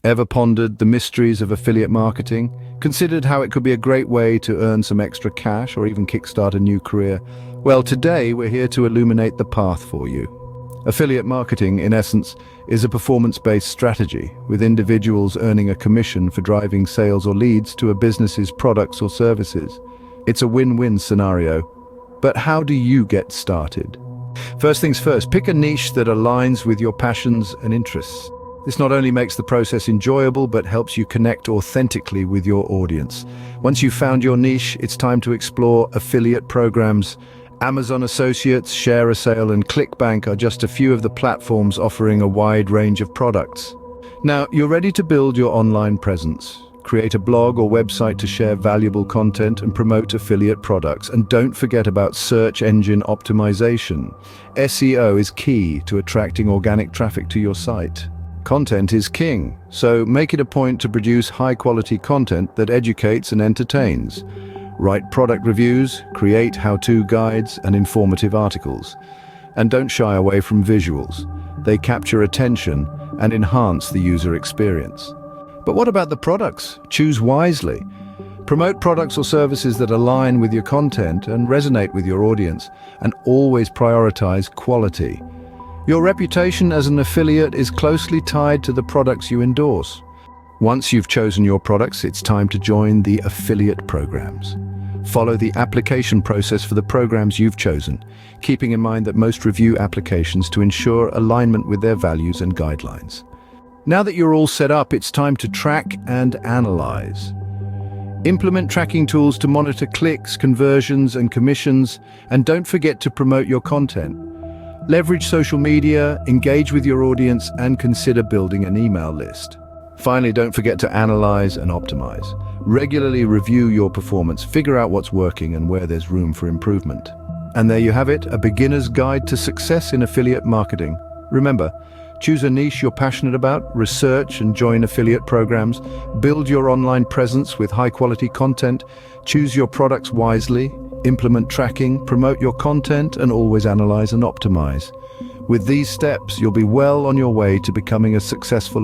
Ever pondered the mysteries of affiliate marketing? Considered how it could be a great way to earn some extra cash or even kickstart a new career? Well, today we're here to illuminate the path for you. Affiliate marketing, in essence, is a performance-based strategy, with individuals earning a commission for driving sales or leads to a business's products or services. It's a win-win scenario. But how do you get started? First things first, pick a niche that aligns with your passions and interests. This not only makes the process enjoyable, but helps you connect authentically with your audience. Once you've found your niche, it's time to explore affiliate programs. Amazon Associates, ShareASale, and ClickBank are just a few of the platforms offering a wide range of products. Now, you're ready to build your online presence. Create a blog or website to share valuable content and promote affiliate products. And don't forget about search engine optimization. SEO is key to attracting organic traffic to your site. Content is king, so make it a point to produce high-quality content that educates and entertains. Write product reviews, create how-to guides and informative articles. And don't shy away from visuals. They capture attention and enhance the user experience. But what about the products? Choose wisely. Promote products or services that align with your content and resonate with your audience, and always prioritize quality. Your reputation as an affiliate is closely tied to the products you endorse. Once you've chosen your products, it's time to join the affiliate programs. Follow the application process for the programs you've chosen, keeping in mind that most review applications to ensure alignment with their values and guidelines. Now that you're all set up, it's time to track and analyze. Implement tracking tools to monitor clicks, conversions, and commissions, and don't forget to promote your content. Leverage social media, engage with your audience, and consider building an email list. Finally, don't forget to analyze and optimize. Regularly review your performance, figure out what's working and where there's room for improvement. And there you have it, a beginner's guide to success in affiliate marketing. Remember, choose a niche you're passionate about, research and join affiliate programs, build your online presence with high-quality content, choose your products wisely, implement tracking, promote your content, and always analyze and optimize. With these steps, you'll be well on your way to becoming a successful